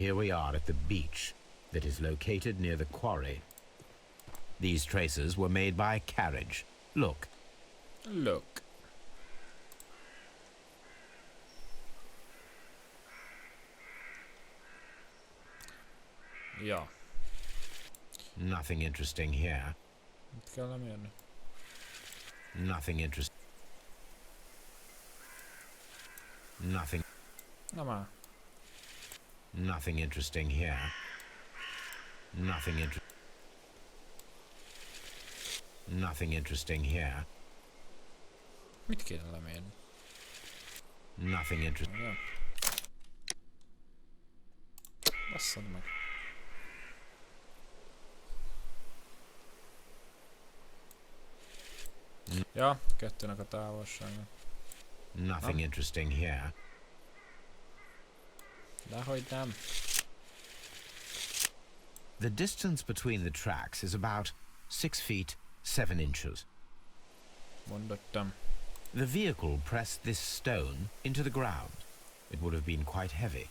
Here we are at the beach that is located near the quarry. These traces were made by a carriage. Look. Look. Ja. Nothing interesting here. Mit kell lemérni? Nothing interesting. Nothing. Na már. Nothing interesting here. Nothing interesting here. Mit kéne lemérni? Nothing interesting. Ja. Basszad meg. Ja, kettőnek a távolsága. Nothing interesting here. Dehogy nem. The distance between the tracks is about 6 feet 7 inches. Mondottam. The vehicle pressed this stone into the ground. It would have been quite heavy.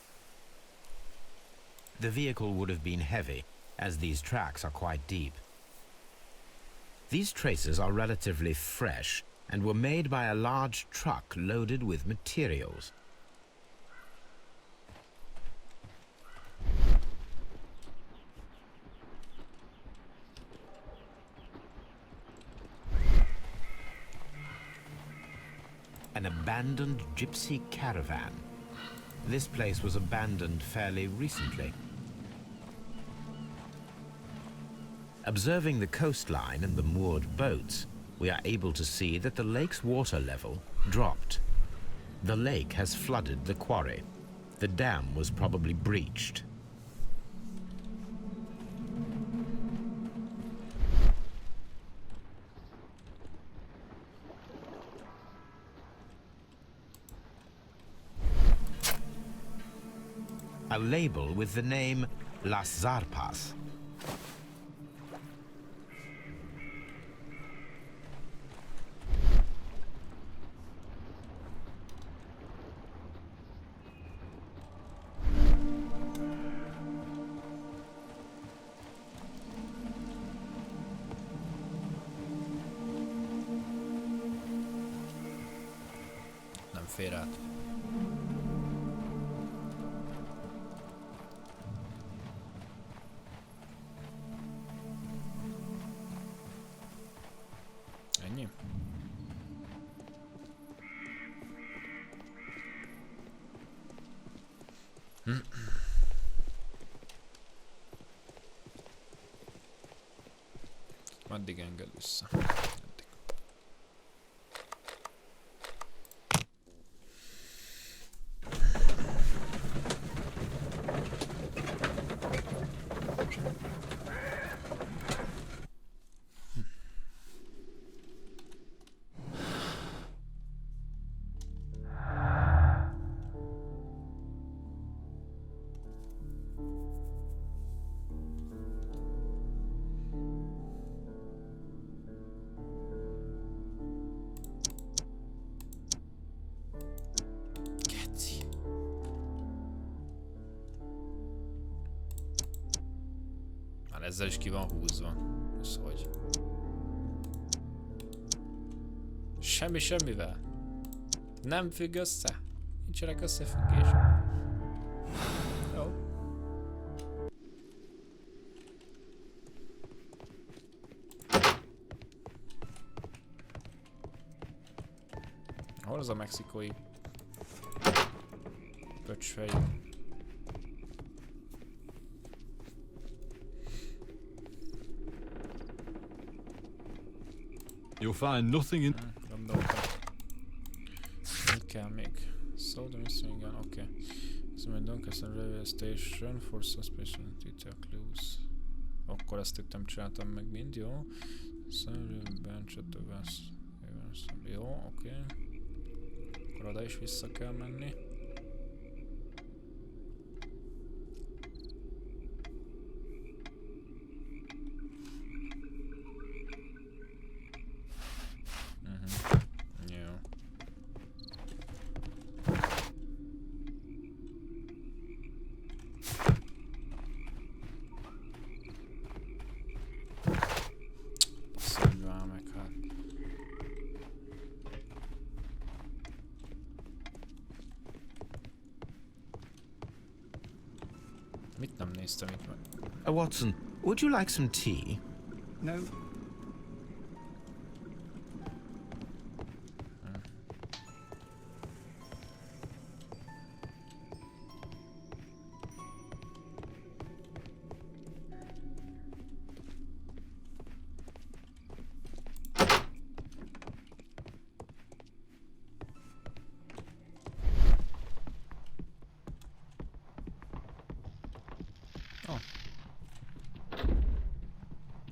The vehicle would have been heavy, as these tracks are quite deep. These traces are relatively fresh and were made by a large truck loaded with materials. An abandoned gypsy caravan. This place was abandoned fairly recently. Observing the coastline and the moored boats, we are able to see that the lake's water level dropped. The lake has flooded the quarry. The dam was probably breached. A label with the name Las Zarpas. Nem fér át. Ennyi? Addig enged vissza. Addig. Geci. Már ezzel is ki van húzva. Ez hogy? Semmi semmivel. Nem függ össze. Nincsenek összefüggések. Jó. Hol az a mexikói pöcsfej? You'll find nothing in. Gondoltam. Mi kell még? Southern Swingen, oké. So Doncaster Railway Station for Suspicion Detail Clues. Akkor ezt itt nem csináltam meg mind, jó? Bench at the West. Jó, oké. Akkor oda is vissza kell menni. Jó. Mit nem néztem itt meg? Watson, would you like some tea? No.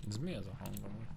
Ez mi ez a hang amúgy?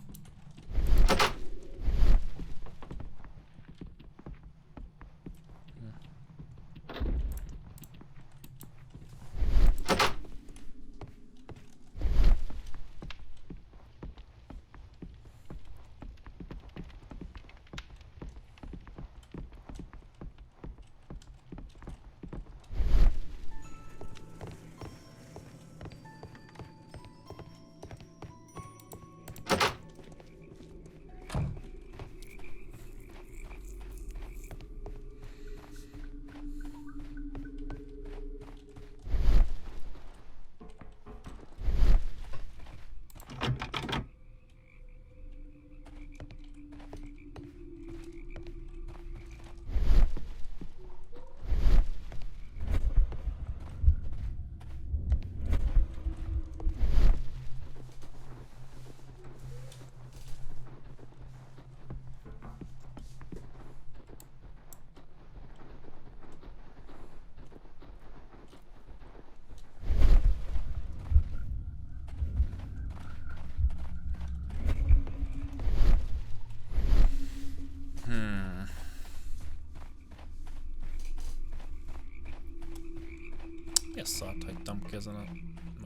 Mi a szart hagytam ki ezen az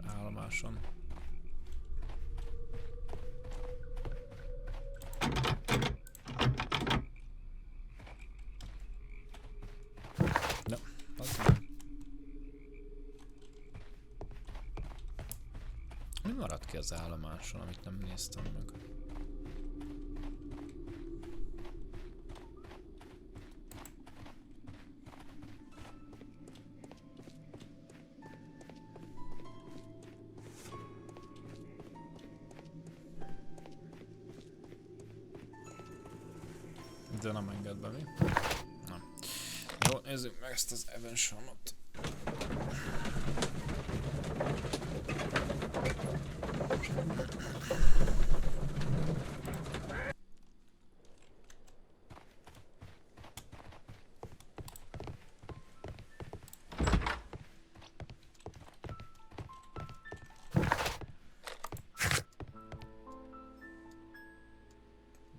állomáson? Ja, az nem. Mi maradt ki az állomáson, amit nem néztem meg? De nem enged be, mi? Nem. Jó, nézzük meg ezt az Evanshonot.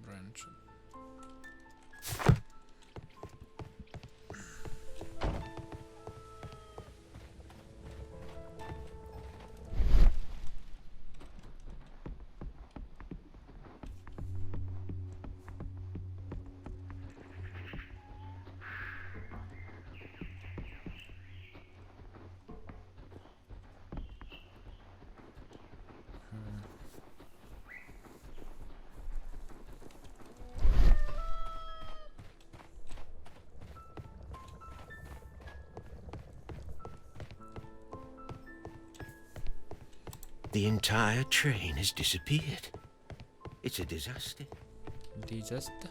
Branch. The entire train has disappeared. It's a disaster. Disaster?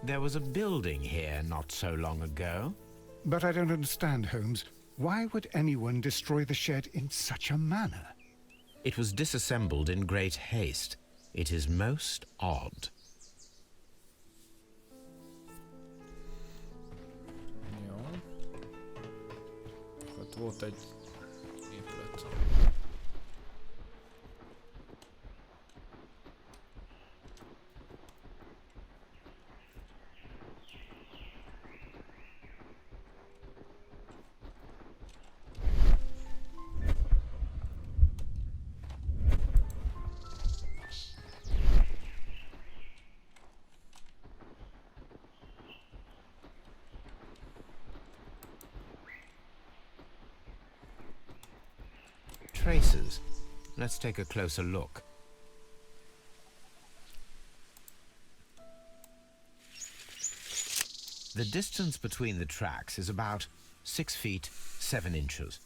There was a building here not so long ago. But I don't understand, Holmes. Why would anyone destroy the shed in such a manner? It was disassembled in great haste. It is most odd. Jó. Ott volt egy épület. traces. Let's take a closer look. The distance between the tracks is about 6 feet 7 inches.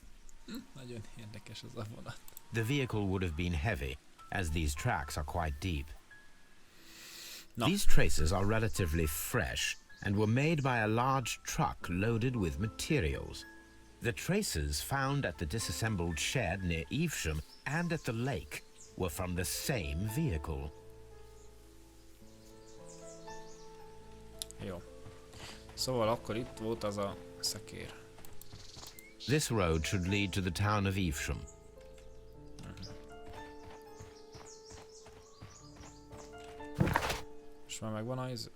Nagyon érdekes az a vonat. The vehicle would have been heavy, as these tracks are quite deep. No. These traces are relatively fresh and were made by a large truck loaded with materials. The traces found at the disassembled shed near Evesham and at the lake were from the same vehicle. Jó. Szóval akkor itt volt az a szekér. This road should lead to the town of Evesham. És már megvan az...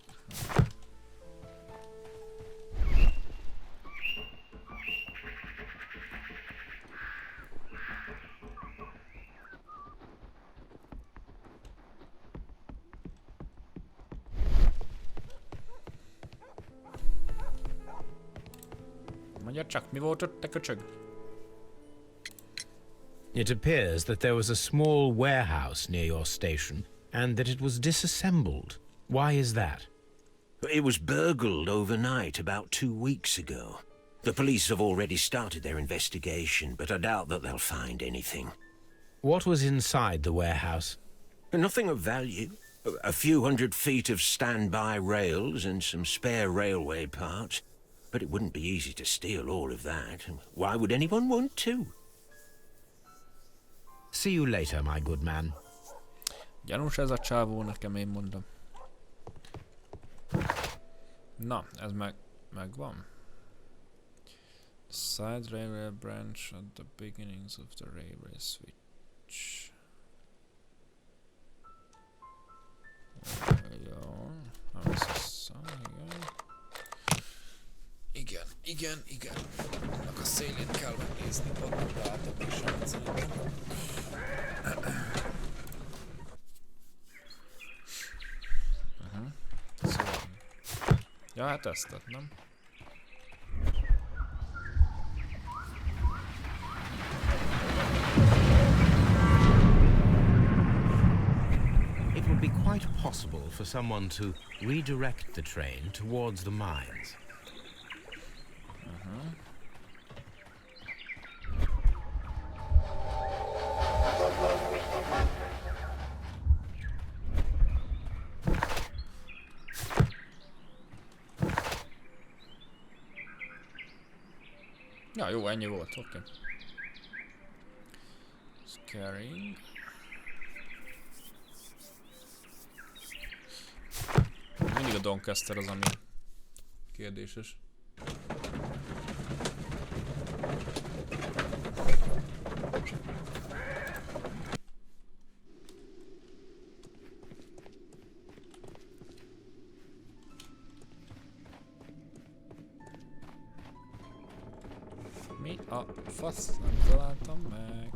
Mondja csak, mi volt ott, te köcsög? It appears that there was a small warehouse near your station and that it was disassembled. Why is that? It was burgled overnight about 2 weeks ago. The police have already started their investigation, but I doubt that they'll find anything. What was inside the warehouse? Nothing of value. A few hundred feet of standby rails and some spare railway parts. But it wouldn't be easy to steal all of that. Why would anyone want to? See you later, my good man. Gyanús ez a csávó, nekem én mondom. Na, ez megvan. Side railway branch at the beginnings of the railway switch. Jó, nem ez vissza, igen. Igen. Annak a szélét kell megnézni, ott beálltok is szerintem. Szóval. Ja, hát ezt tett, nem? It would be quite possible for someone to redirect the train towards the mines. Ja, jó, ennyi volt, oké. Scaring. Mindig a Doncaster az, ami kérdéses. Mi a fasz? Nem találtam meg.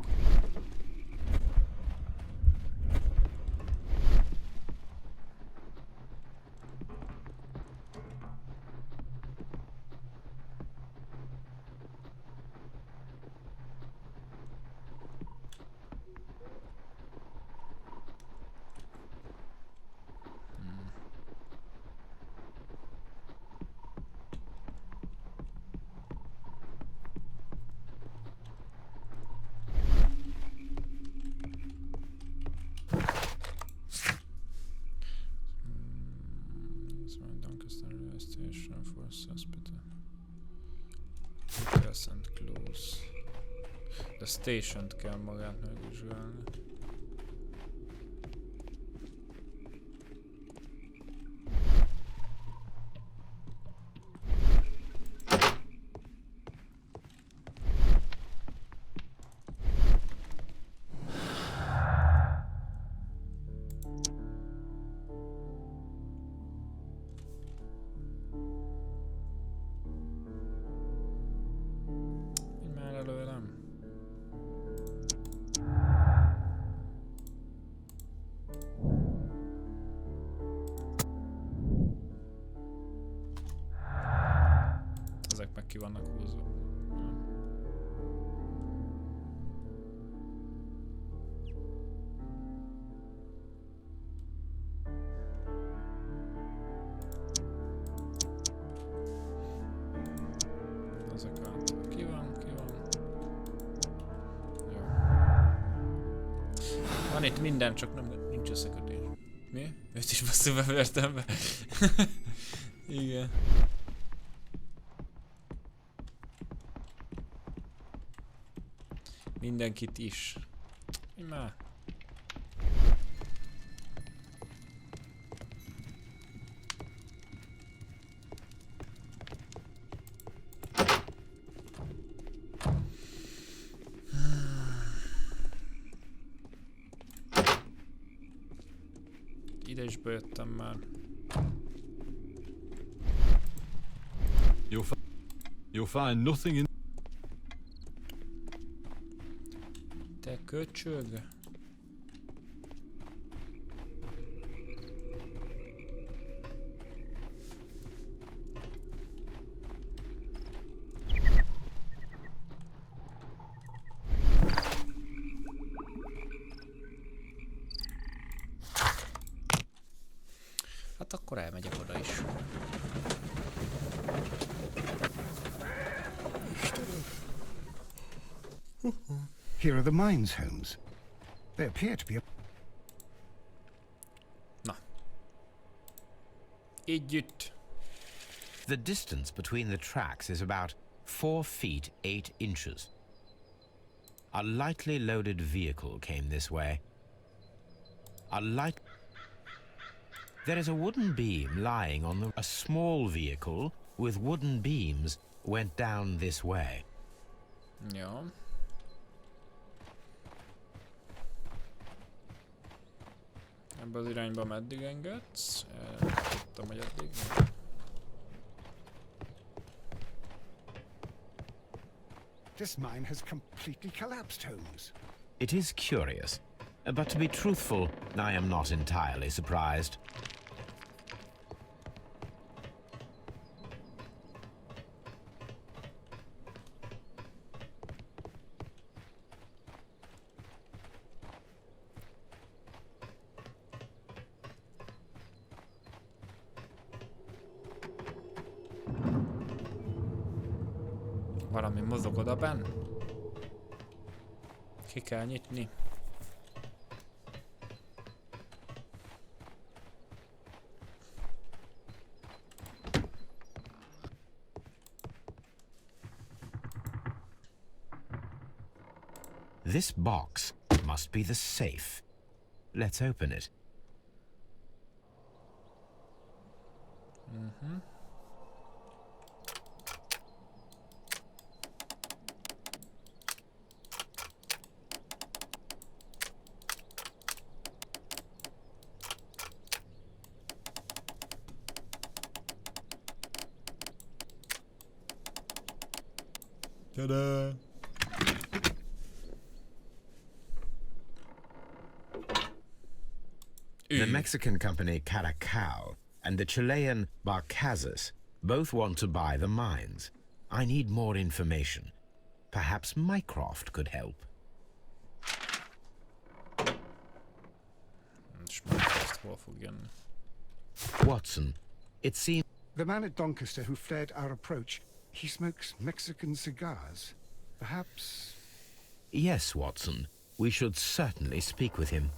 Station for hospital. Present close. The station-t kell magát megvizsgálni. Ezek meg ki vannak húzva. itt minden, csak nem, nincs összekötés. Mi? Őt is basszúba vertem be. Igen. Mindenkit is. Mi már? Ide is bejöttem már. You'll find nothing in. Te köcsög. Hát akkor elmegyek oda is. Here are the mines, Holmes. They appear to be Na. Együtt. The distance between the tracks is about 4 feet 8 inches. A lightly loaded vehicle came this way. There is a wooden beam lying on the... A small vehicle with wooden beams went down this way. Jó. Ebbe az irányba meddig engedsz? Tudtam, hogy eddig. This mine has completely collapsed, Holmes. It is curious, but to be truthful, I am not entirely surprised. Valami mozog oda benn. Ki kell nyitni. This box must be the safe. Let's open it. Ta-da! The Mexican company Caracal and the Chilean Barcazas both want to buy the mines. I need more information. Perhaps Mycroft could help. Watson, it seems... The man at Doncaster who flared our approach, he smokes Mexican cigars. Perhaps... Yes, Watson. We should certainly speak with him.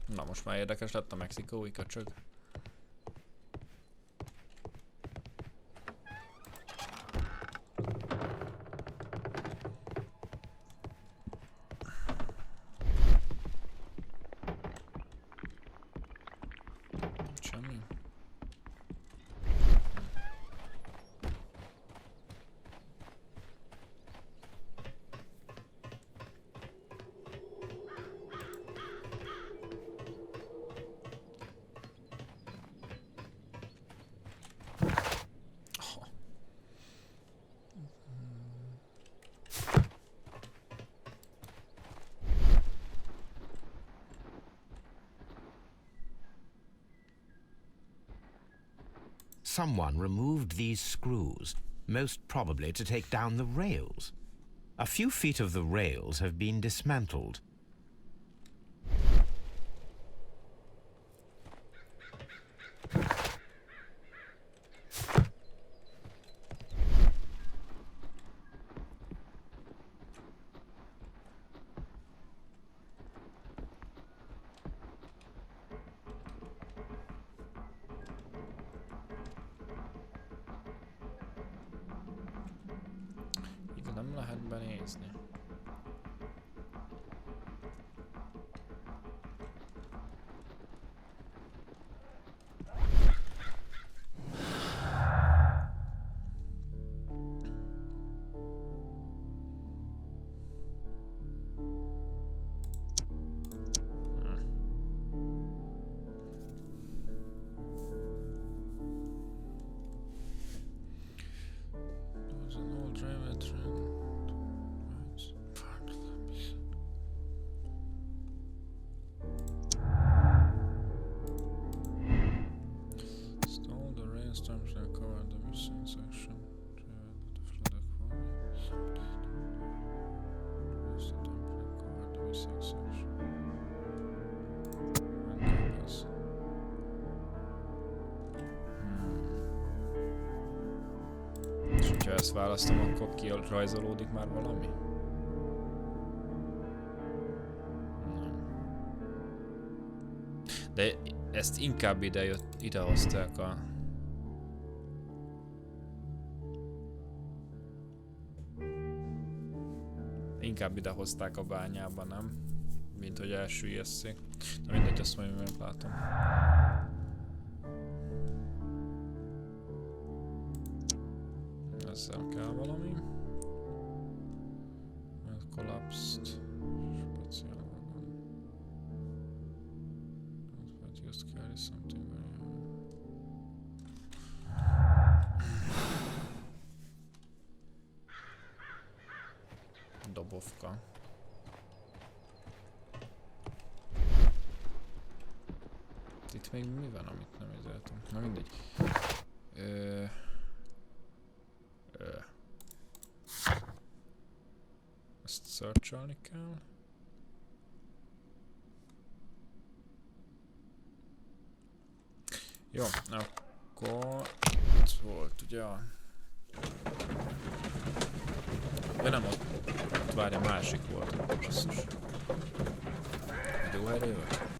Na most már érdekes lett a mexikói köcsög. Semmi. Someone removed these screws, most probably to take down the rails. A few feet of the rails have been dismantled. nézni. There's an old railway train. Stole the rainstorms and covered the missing section. The flooded quarry. Raised the temple and covered the missing section. And campus. És hogyha ezt választom, akkor kirajzolódik már valami? Nem. De ezt inkább idehozták a... Inkább idehozták a bányába, nem? Mint hogy elsüllyeszték. Na mindegy, azt majd meglátom. Ezzel kell valami. Collapsed. Special wagon. But just carry something very dobovka. Itt még mi van, amit nem érzeltem? Na mindegy. Ezt searcholni kell. Jó, akkor itt volt ugye a... De nem ott várja, másik volt. Basszus. Jó erre jövök.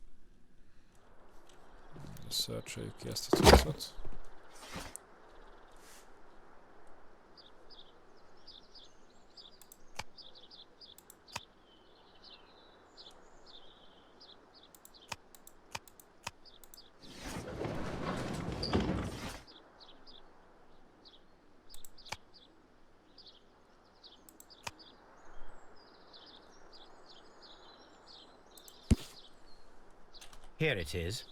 Searcholjük ki ezt a cuccot. Here it is.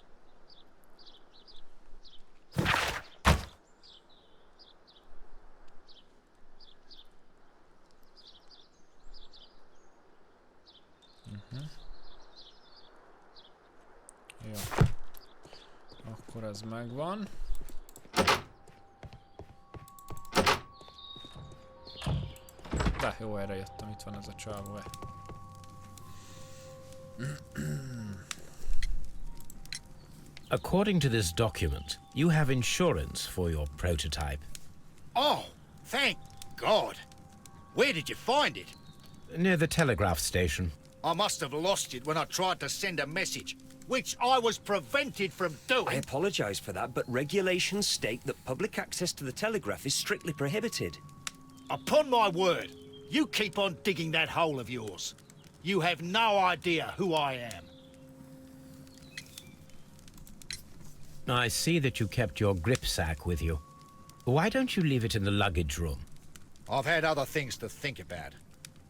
Jó. Akkor ez megvan. De jó, erre jöttem, itt van ez a csávó. According to this document, you have insurance for your prototype. Oh, thank God. Where did you find it? Near the telegraph station. I must have lost it when I tried to send a message, which I was prevented from I doing. apologise for that, but regulations state that public access to the telegraph is strictly prohibited. Upon my word, you keep on digging that hole of yours. You have no idea who I am. I see that you kept your gripsack with you. Why don't you leave it in the luggage room? I've had other things to think about.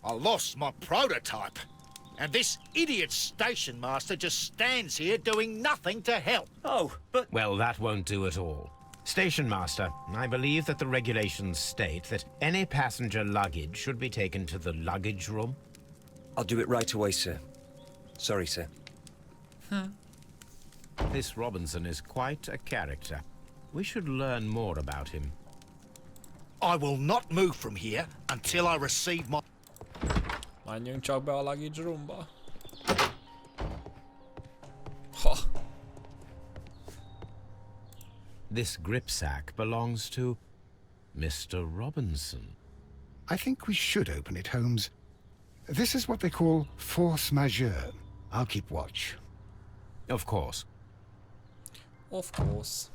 I lost my prototype. And this idiot station master just stands here doing nothing to help. Oh, but... Well, that won't do at all. Station master, I believe that the regulations state that any passenger luggage should be taken to the luggage room. I'll do it right away, sir. Sorry, sir. This Robinson is quite a character. We should learn more about him. I will not move from here until I receive my... Menjünk csak be a luggage roomba. Ha! This gripsack belongs to Mr. Robinson. I think we should open it, Holmes. This is what they call force majeure. I'll keep watch. Of course. Of course.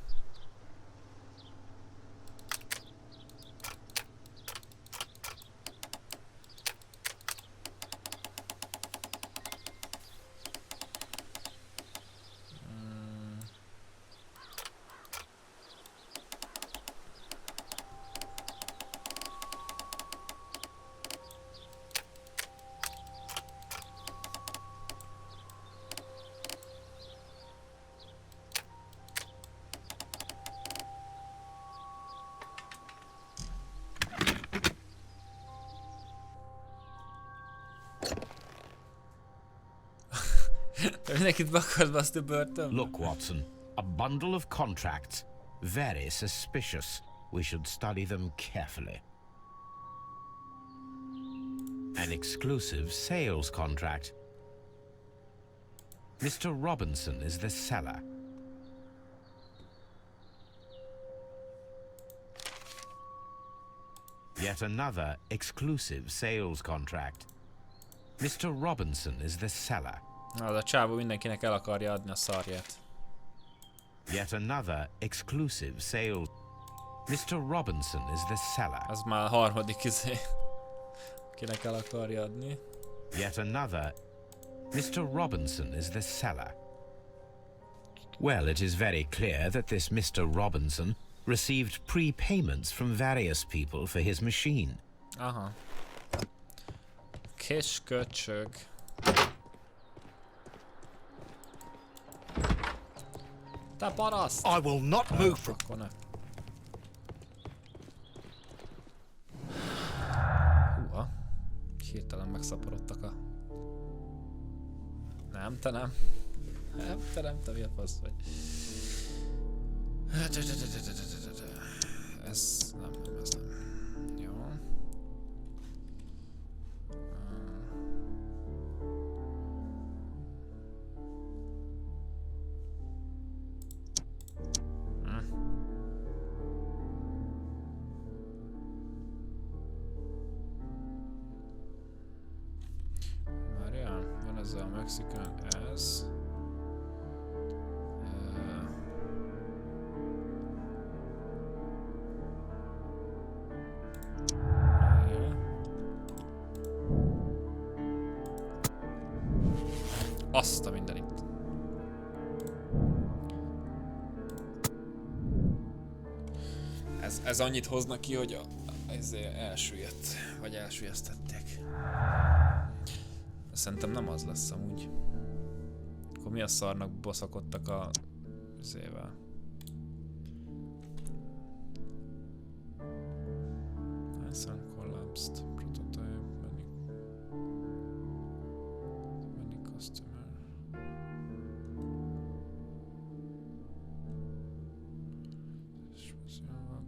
Mindenkit be akarsz baszni börtönbe? Look, Watson, a bundle of contracts. Very suspicious. We should study them carefully. An exclusive sales contract. Mr. Robinson is the seller. Yet another exclusive sales contract. Mr. Robinson is the seller. Az a csávó mindenkinek el akarja adni a szarját. Yet another exclusive sales. Mr. Robinson is the seller. Az már a harmadik kinek el akarja adni. Yet another. Mr. Robinson is the seller. Well, it is very clear that this Mr. Robinson received prepayments from various people for his machine. Aha. Kis köcsög. Te paraszt! I will not move from... Akkor ne. Húha. Hirtelen megszaporodtak a... Nem, te nem. Nem, te mi a fasz vagy. Ez nem, ez nem. Jó. Várjál, van ez a Mexican ez. Azt a mindenit. Ez annyit hozna ki, hogy ez elsüllyedt, vagy elsüllyesztették. Szerintem nem az lesz amúgy. Akkor mi a szarnak baszakodtak a zével? Nissan collapsed. Prototype. Many customer.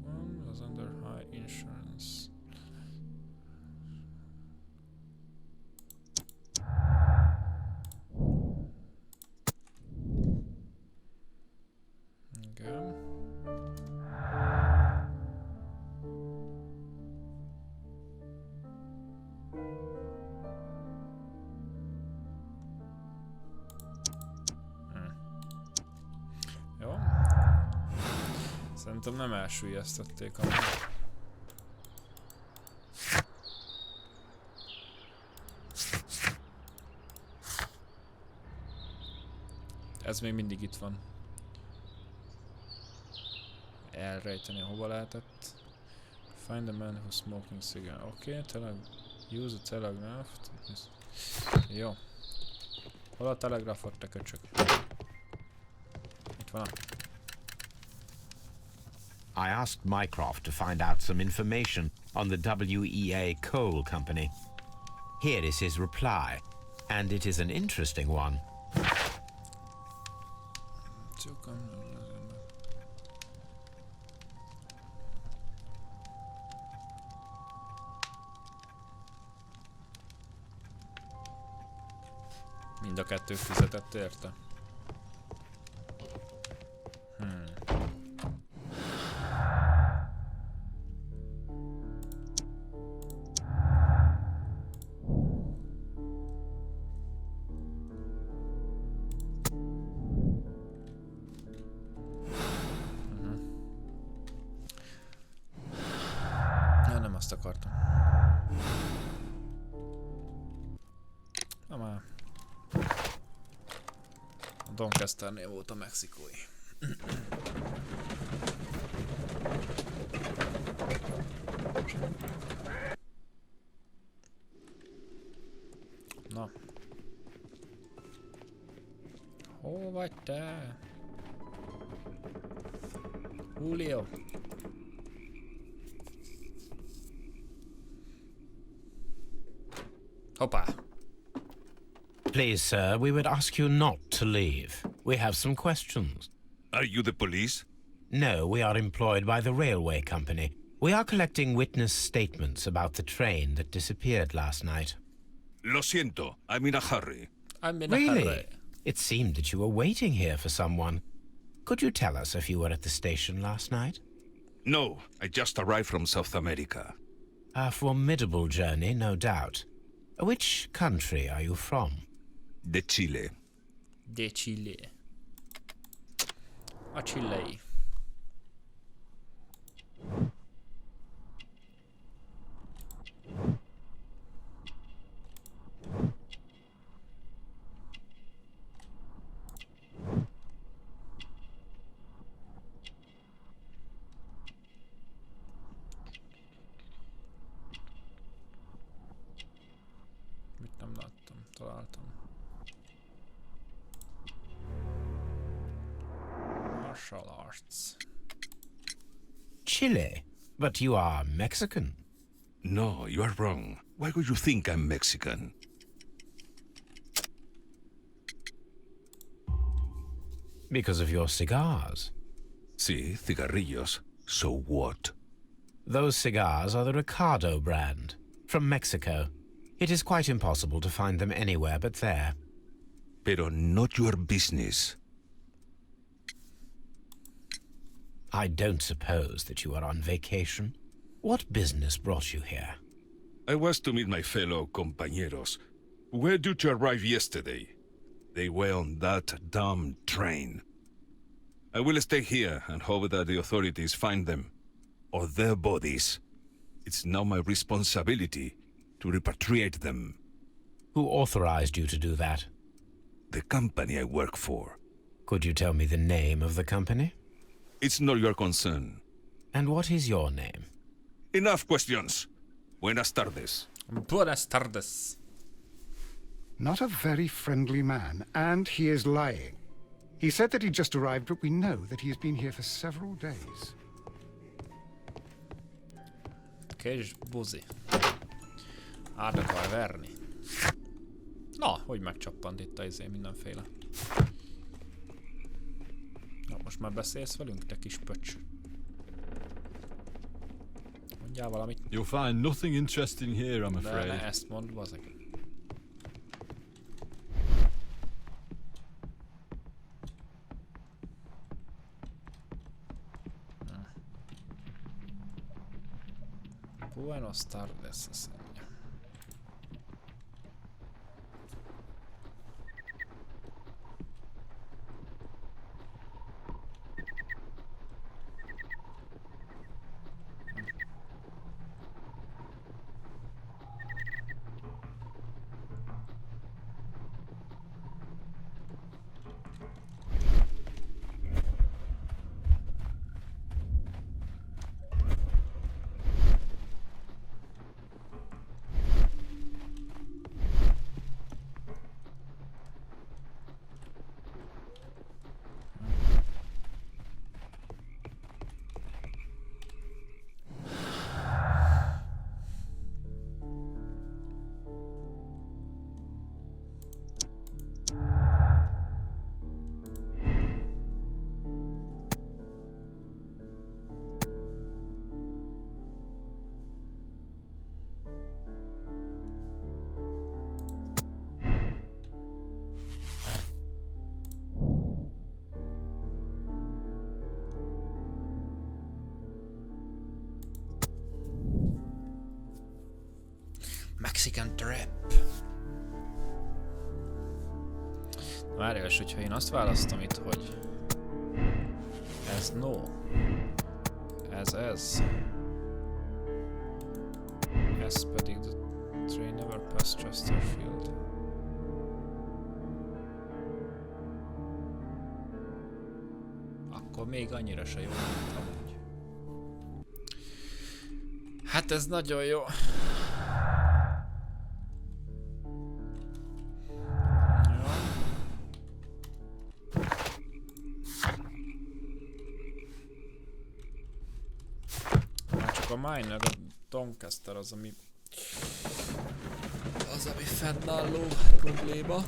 Wagon was under high insurance. Okay. Jó. Szerintem nem elsüllyesztették a... Ez még mindig itt van. Elrejteni, hova lehetett. Find a man who's smoking cigarette. Oké, use a telegraph. Jó. Hol a telegrafot, te köcsök? Itt van. I asked Mycroft to find out some information on the WEA Coal Company. Here is his reply, and it is an interesting one. Mind a kettő fizetett érte. Ja, nem azt akartam. Na már. A Doncasternél volt a mexikói. Na. Hol vagy te? Julio. Hoppá. Please, sir, we would ask you not to leave. We have some questions. Are you the police? No, we are employed by the railway company. We are collecting witness statements about the train that disappeared last night. Lo siento, I'm in a hurry. I'm in a Really? hurry. It seemed that you were waiting here for someone. Could you tell us if you were at the station last night? No, I just arrived from South America. A formidable journey, no doubt. Which country are you from? De Chile. De Chile. A Chile. Mit nem láttam, találtam. Martial arts. Chile? But you are Mexican. No, you are wrong. Why would you think I'm Mexican? Because of your cigars. Sí, cigarrillos. So what? Those cigars are the Ricardo brand, from Mexico. It is quite impossible to find them anywhere but there. Pero not your business. I don't suppose that you are on vacation. What business brought you here? I was to meet my fellow compañeros, who were due to arrive yesterday. They were on that damn train. I will stay here and hope that the authorities find them, or their bodies. It's now my responsibility to repatriate them. Who authorized you to do that? The company I work for. Could you tell me the name of the company? It's not your concern. And what is your name? Enough questions. Buenas tardes. Buenas tardes. Not a very friendly man, and he is lying. He said that he just arrived, but we know that he has been here for several days. Kés buzi. Át akar verni. Na, hogy megcsappant itt a mindenféle. Na, most már beszélsz velünk, te kis pöcs. Mondjál valamit. You'll find nothing interesting here, I'm De afraid. ne ezt mondd, bazeg. Buenos tardes, azt mondja. Mexican trap. Várjál, és hogyha én azt választom itt, hogy ez no, ez, ez pedig the train never passed Chesterfield. Akkor még annyira se jó, mint amúgy. Hát ez nagyon jó. A Miner, a Doncaster az, ami Az, ami fennálló probléma.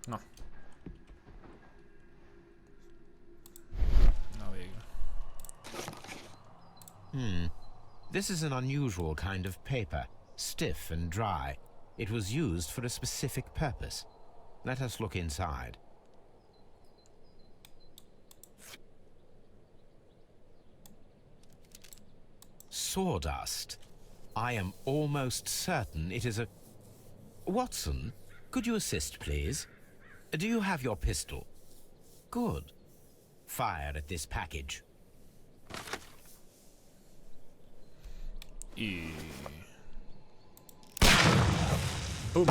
Na. Na végre. This is an unusual kind of paper, stiff and dry. It was used for a specific purpose. Let us look inside. Sawdust. I am almost certain it is a... Watson, could you assist, please? Do you have your pistol? Good. Fire at this package. Boom.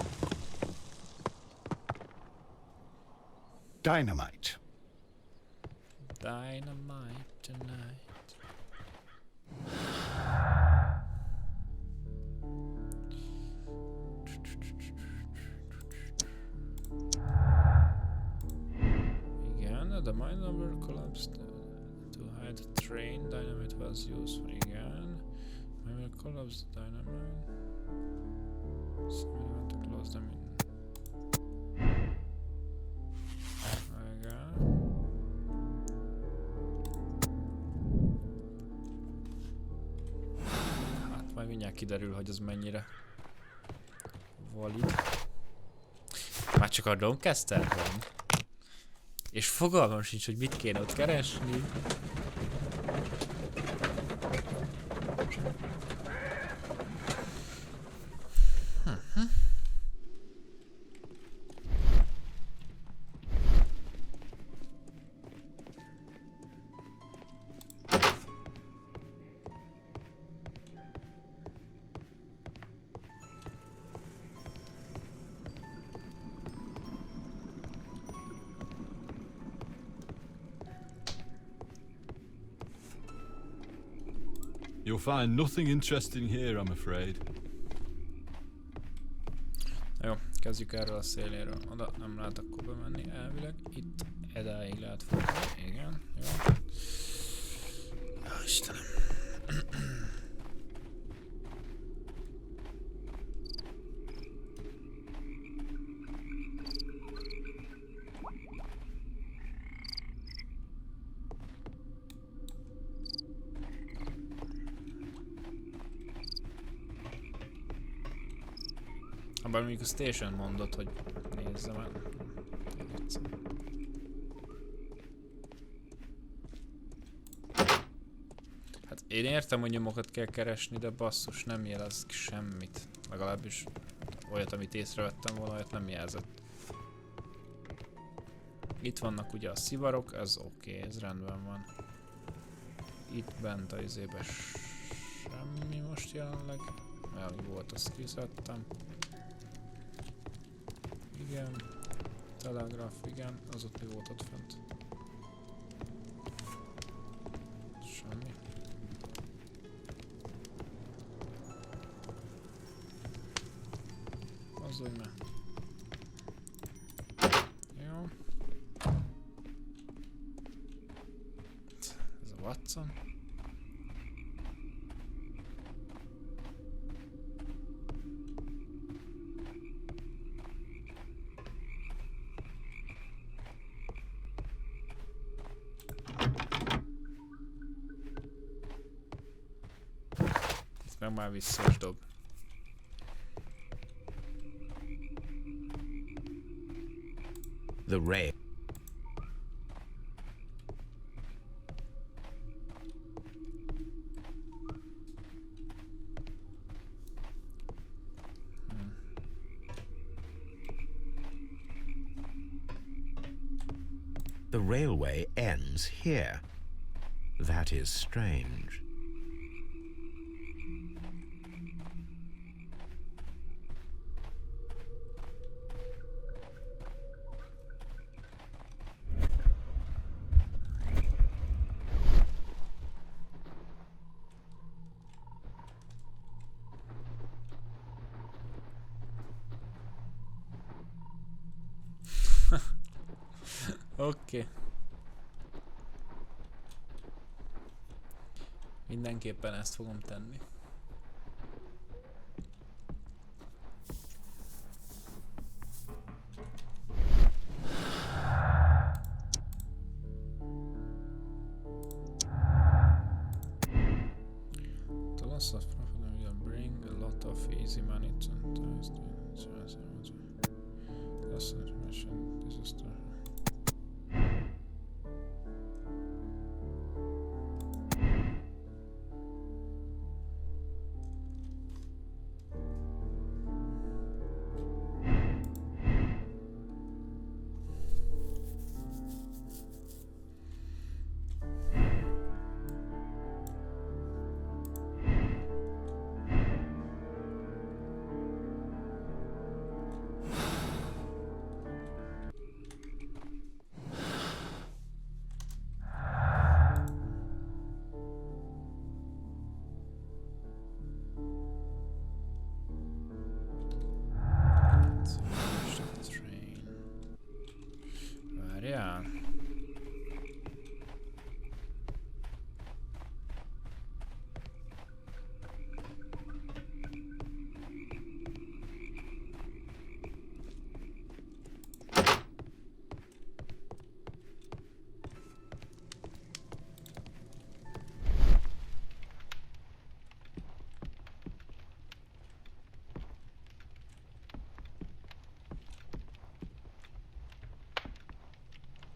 Dynamite. Dynamite tonight. Again, the mine number collapsed to hide the train. Dynamite was used for again. Mine will collapse dynamite. Somebody want to close them in. Again. Hát majd mindjárt kiderül, hogy ez mennyire valid. Már csak a Doncaster van. És fogalmam sincs, hogy mit kéne ott keresni. You'll find nothing interesting here, I'm afraid. Jó, kezdjük erről a széléről. Oda nem lehet akkor bemenni elvileg. Itt edáig lehet fogni. Igen, jó. Jó, Istenem. Bár mondjuk a station mondott, hogy nézzem el. Hát én értem, hogy nyomokat kell keresni, de basszus nem jelez semmit. Legalábbis olyat, amit észrevettem volna, olyat nem jelzett. Itt vannak ugye a szivarok, ez oké, ez rendben van. Itt bent a izébe semmi most jelenleg. Elég volt, azt kiszedtem. Igen. Telegraf, igen. Az ott mi volt ott fent? Semmi. Mozdulj meg. Jó. Ez a Watson. Meg már vissza is dob. The rail. The railway ends here. That is strange. Oké. Mindenképpen ezt fogom tenni. The loss of profit will bring a lot of easy money to loss of information disaster. Várjál.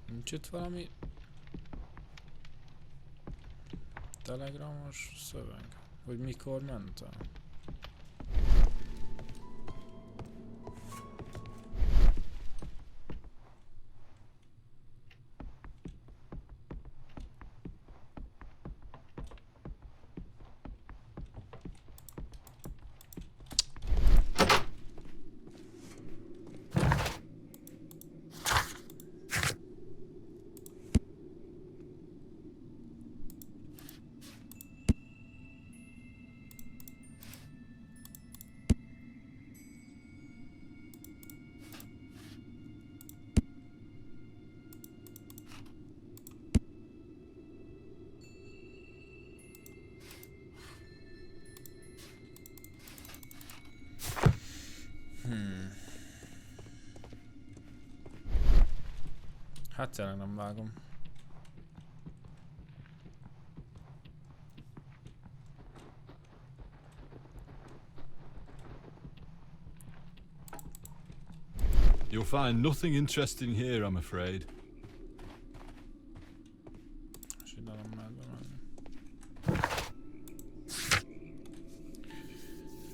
Nincs itt valami telegramos szöveg? Hogy mikor ment el? Hát tényleg nem vágom. You'll find nothing interesting here, I'm afraid. És ide nem mehet bemenni.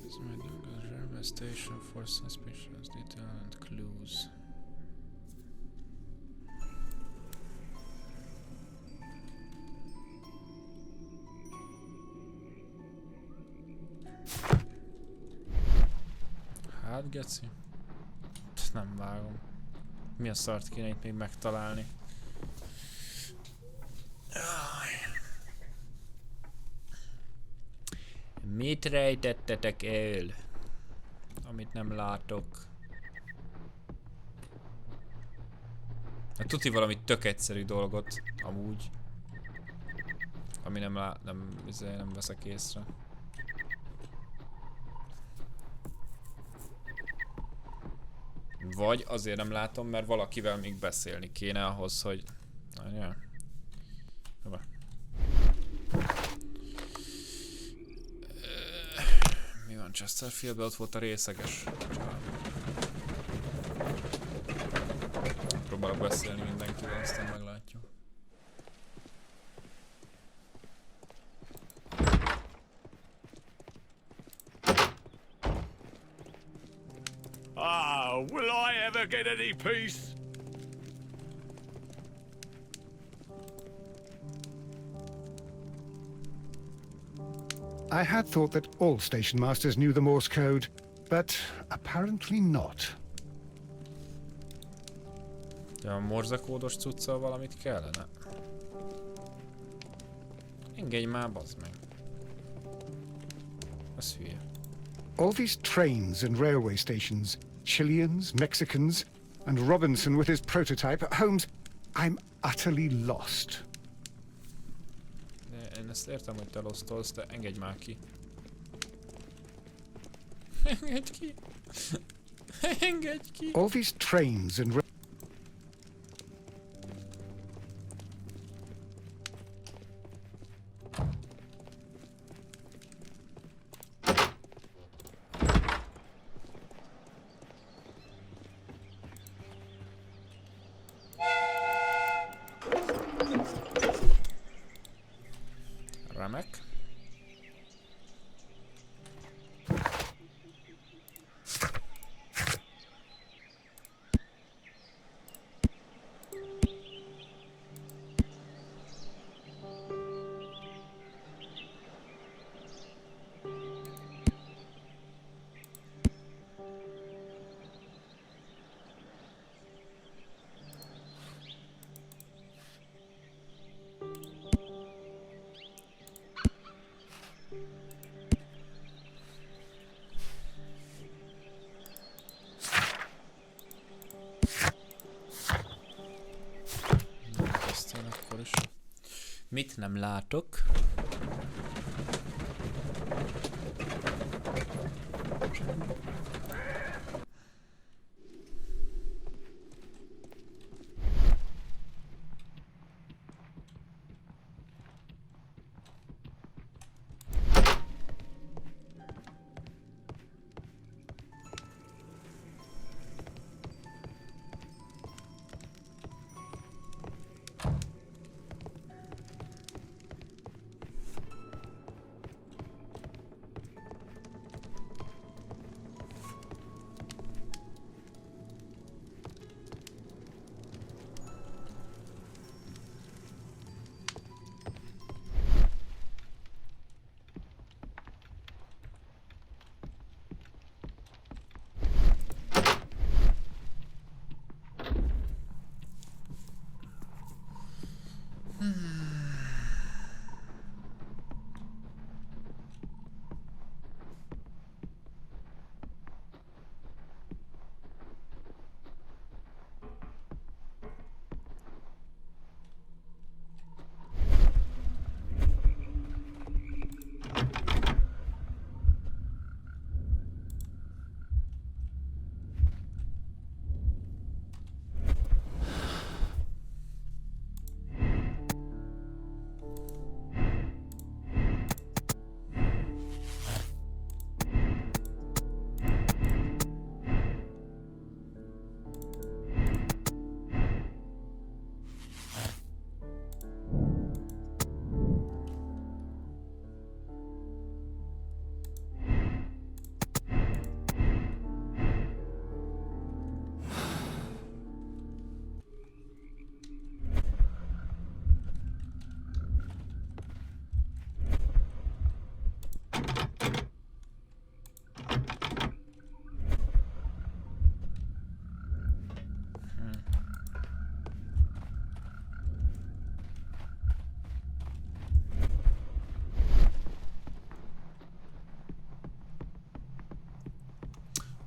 Ez majd a railway station for suspicious detail and clues. Hát geci. Nem vágom. Mi a szart kéne itt még megtalálni? Mit rejtettetek el? Amit nem látok. Hát tuti valami tök egyszerű dolgot, amúgy. Ami nem veszek észre. Vagy azért nem látom, mert valakivel még beszélni kéne ahhoz, hogy... Ja. Mi van Chesterfieldben? Ott volt a részeges család. Próbálok beszélni mindenkivel, aztán meglátjuk. Oh, will I ever get any peace? I had thought that all station masters knew the Morse code, but apparently not. Ja, a morzekódos cuccal valamit kellene? Engedj már, bazd meg. Ez hülye. All these trains and railway stations, Chileans, Mexicans, and Robinson with his prototype. Holmes, I'm utterly lost. De én ezt értem, hogy te losztolsz, de engedj már ki. Engedj ki! Engedj ki! All these trains and... Remek. Aztán akkor is. Mit nem látok?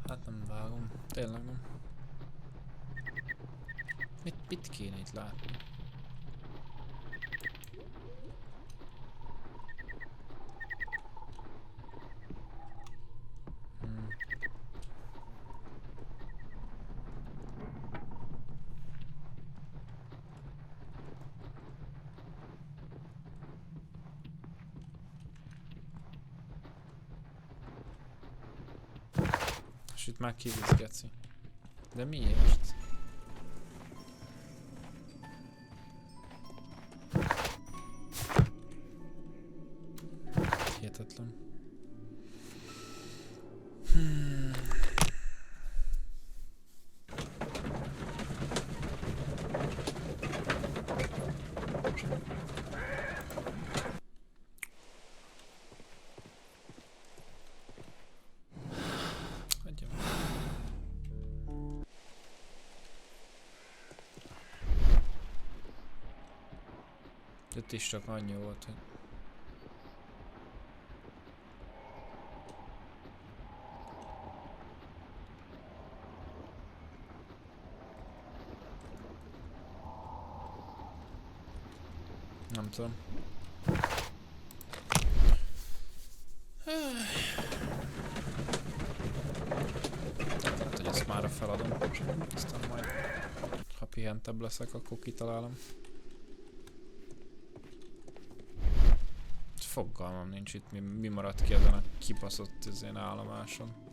Hát nem vágom. Tényleg nem. Mit kéne itt látni? És itt már kivisz, geci. De miért? Hihetetlen. Hagyjam. Itt is csak annyi volt, hogy... Nem tudom. Hát, hogy ezt mára feladom. Aztán majd, ha pihentebb leszek, akkor kitalálom. Fogalmam nincs itt, mi maradt ki ezen a kibaszott izén állomáson.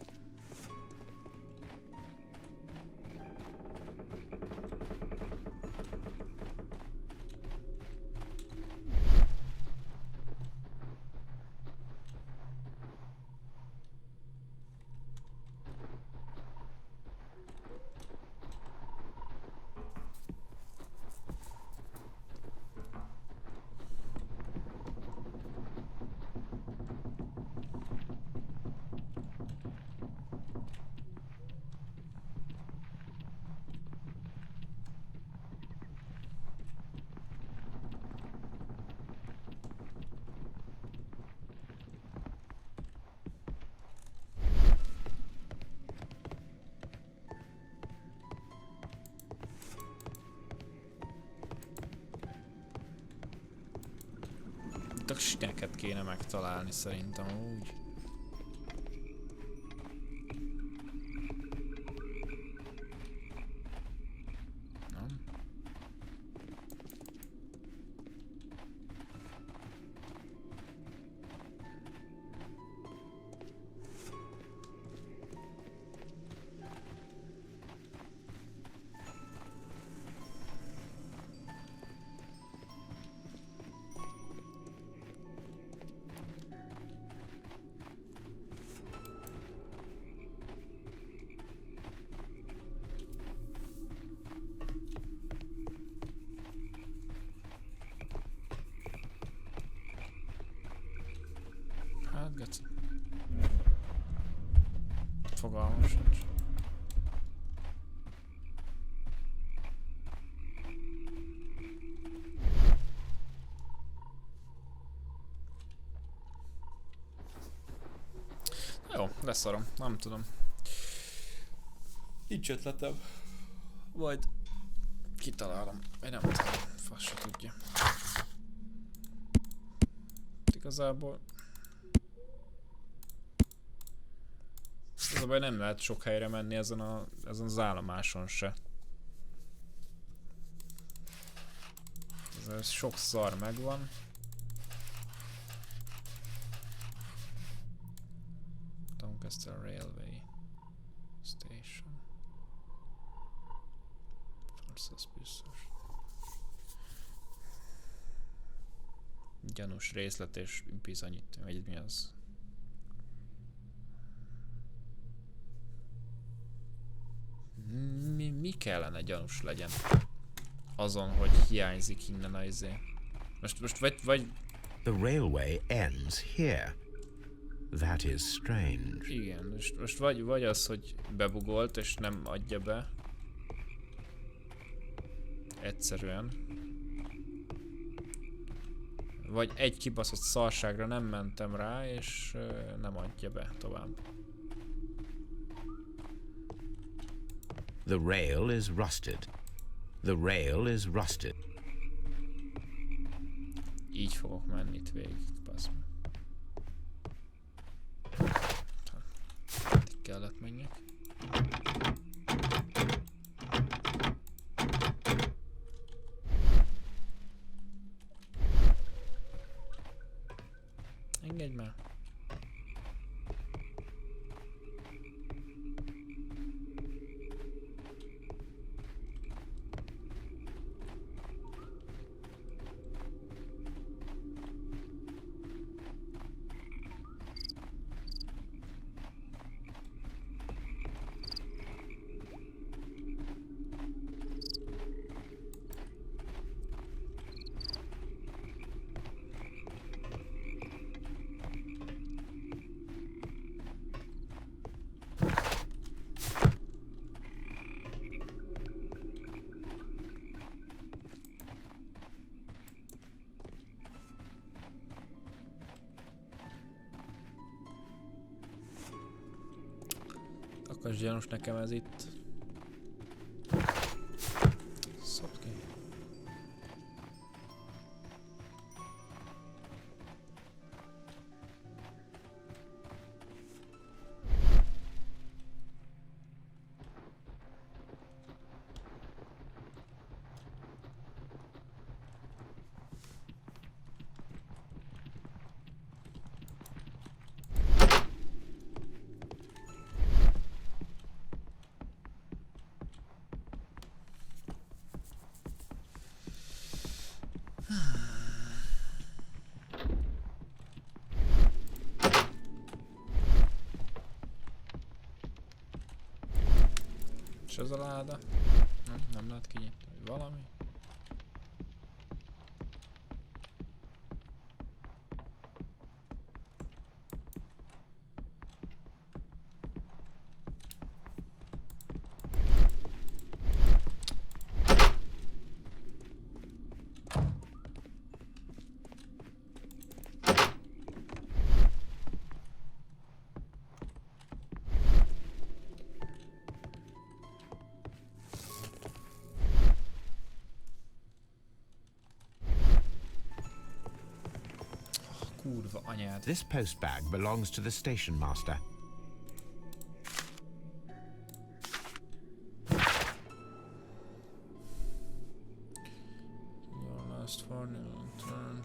A sineket kéne megtalálni szerintem úgy. Nem? Hát, geci. Fogalmam sincs. Jó, leszarom, nem tudom. Nincs ötletem. Majd kitalálom, vagy nem tudom, fasz se tudja. Igazából az a baj, nem lehet sok helyre menni ezen az állomáson se. Ez sok szar megvan. Doncaster Railway Station. Az biztos. Gyanús részlet és bizonyító, vagy mi az? Mi kellene gyanús legyen azon, hogy hiányzik innen a izé? Most vagy... The railway ends here. That is strange. Igen, most vagy az, hogy bebugolt és nem adja be. Egyszerűen. Vagy egy kibaszott szarságra nem mentem rá, és nem adja be tovább. The rail is rusted. The rail is rusted. Így fogok menni itt végig, basz meg. Itt kellett menjek. Engedj már. Akkor gyanús nekem ez itt. Szopt ki. És ez a láda? Nem lehet kinyitni, hogy valami? Kurva anyád. This postbag belongs to the station master. Your last warning on turn.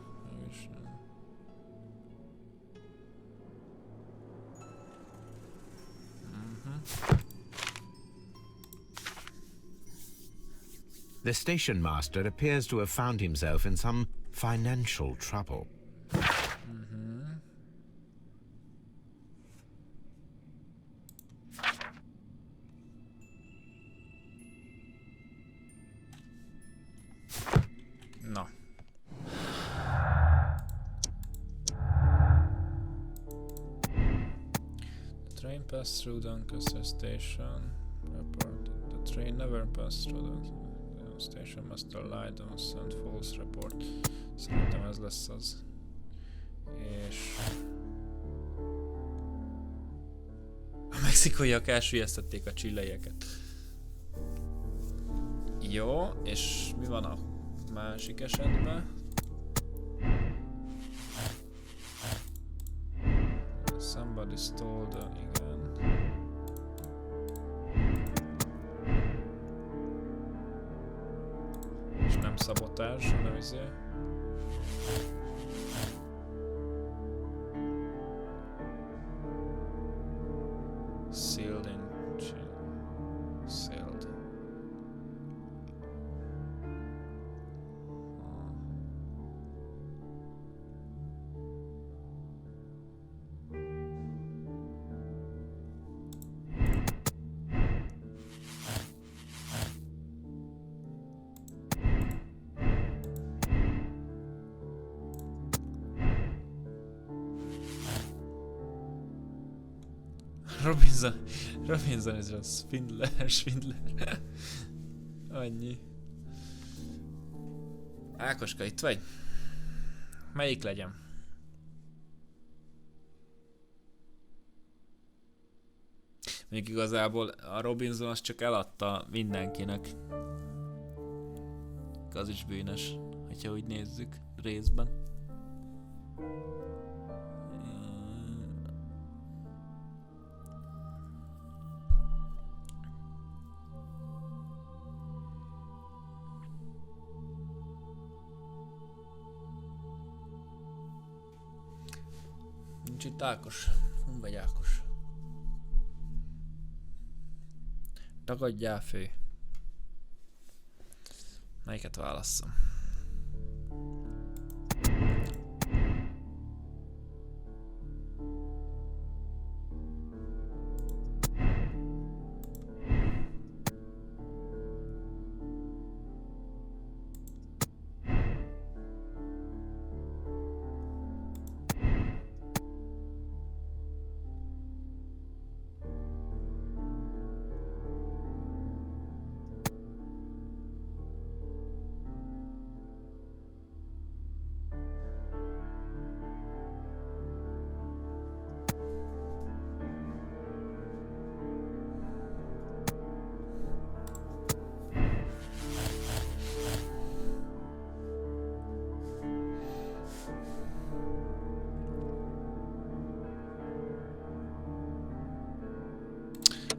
The station master appears to have found himself in some financial trouble. Na. The train passed through Doncaster station. Reported. The train never passed through the station must have lied on sent false report. Szerintem ez lesz az. És... a mexikóiak elsüllyesztették a csilleieket. Jó, és mi van a másik esetben? Somebody stole the... igen. És nem szabotás, hanem izé. Sealed in chill. Sealed. Robinson is a Swindler. Annyi. Ákoska, itt vagy? Melyik legyen? Még igazából a Robinson az csak eladta mindenkinek. Az is bűnös, hogyha úgy nézzük részben. Nincs itt Ákos. Hol vagy Ákos? Tagadjál fő. Melyiket válasszam?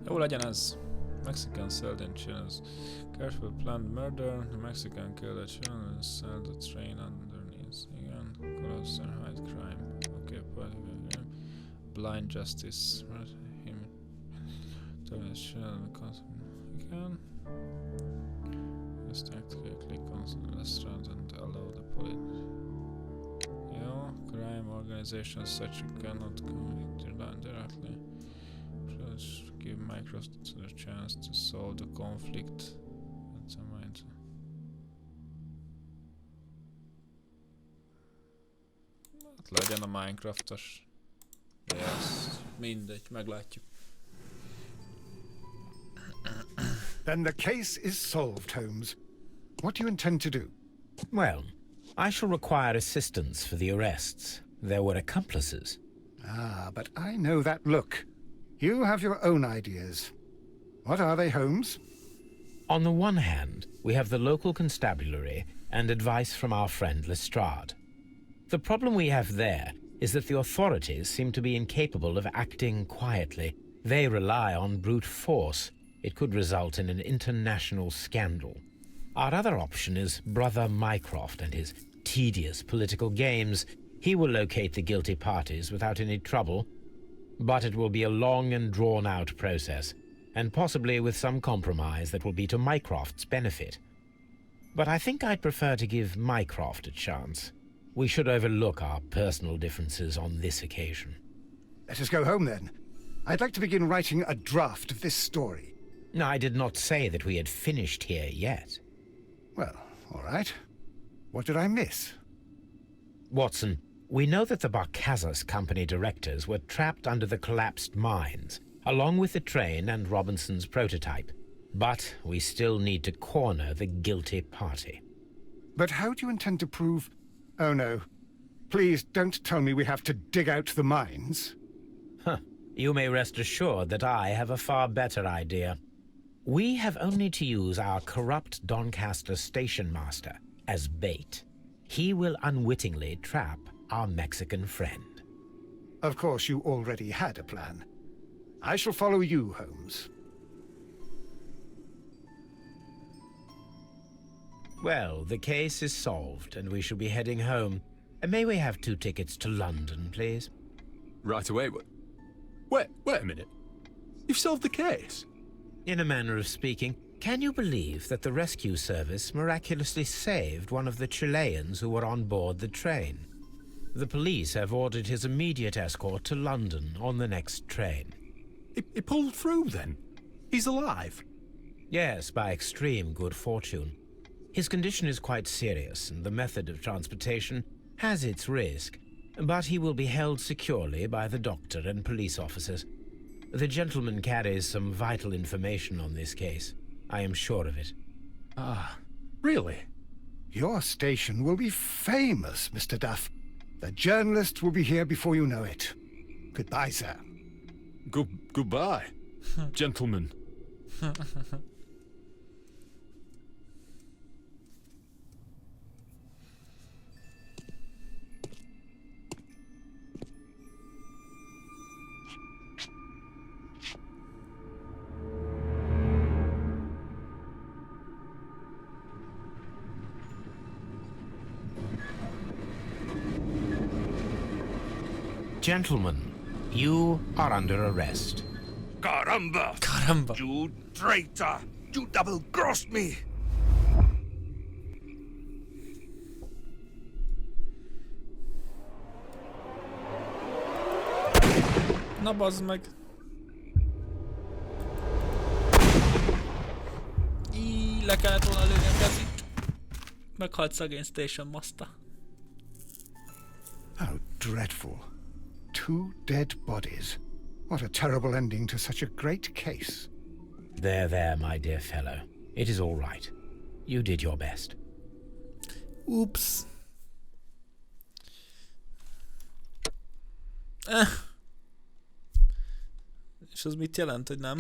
Jó legyen ez. Mexican sold in chillers. Careful planned murder. The Mexican killed a child and sold the train underneath. Igen. Closer hide crime. Okay, blind justice. Right? Him. Told the child because. Igen. Just actively click on the restaurant and allow the police. Jó. Crime organizations such you cannot commit directly. give Microsoft a chance to solve the conflict. That's a mind. Hát legyen a Minecraftos. Yes. Mindegy, meglátjuk. Then the case is solved, Holmes. What do you intend to do? Well, I shall require assistance for the arrests. There were accomplices. Ah, but I know that look. You have your own ideas. What are they, Holmes? On the one hand, we have the local constabulary and advice from our friend Lestrade. The problem we have there is that the authorities seem to be incapable of acting quietly. They rely on brute force. It could result in an international scandal. Our other option is Brother Mycroft and his tedious political games. He will locate the guilty parties without any trouble, but it will be a long and drawn-out process, and possibly with some compromise that will be to Mycroft's benefit. But I think I'd prefer to give Mycroft a chance. We should overlook our personal differences on this occasion. Let us go home, then. I'd like to begin writing a draft of this story. I did not say that we had finished here yet. Well, all right. What did I miss? Watson, we know that the Barcazas Company directors were trapped under the collapsed mines, along with the train and Robinson's prototype. But we still need to corner the guilty party. But how do you intend to prove... Oh, no. Please don't tell me we have to dig out the mines. You may rest assured that I have a far better idea. We have only to use our corrupt Doncaster station master as bait. He will unwittingly trap our Mexican friend. Of course, you already had a plan. I shall follow you, Holmes. Well, the case is solved, and we shall be heading home. May we have 2 tickets to London, please? Right away. Wait a minute. You've solved the case? In a manner of speaking, can you believe that the rescue service miraculously saved one of the Chileans who were on board the train? The police have ordered his immediate escort to London on the next train. He pulled through, then? He's alive? Yes, by extreme good fortune. His condition is quite serious, and the method of transportation has its risk, but he will be held securely by the doctor and police officers. The gentleman carries some vital information on this case. I am sure of it. Ah, really? Your station will be famous, Mr. Duff. The journalists will be here before you know it. Goodbye, sir. Goodbye, gentlemen. Gentlemen, you are under arrest. Caramba! Caramba! You traitor! You double-crossed me! Na bazd meg! Le kellett volna lőni a kezit. Meghalt szegény Station Master. How dreadful. 2 dead bodies. What a terrible ending to such a great case. There, my dear fellow. It is all right. You did your best. Oops. És az mit jelent, hogy nem?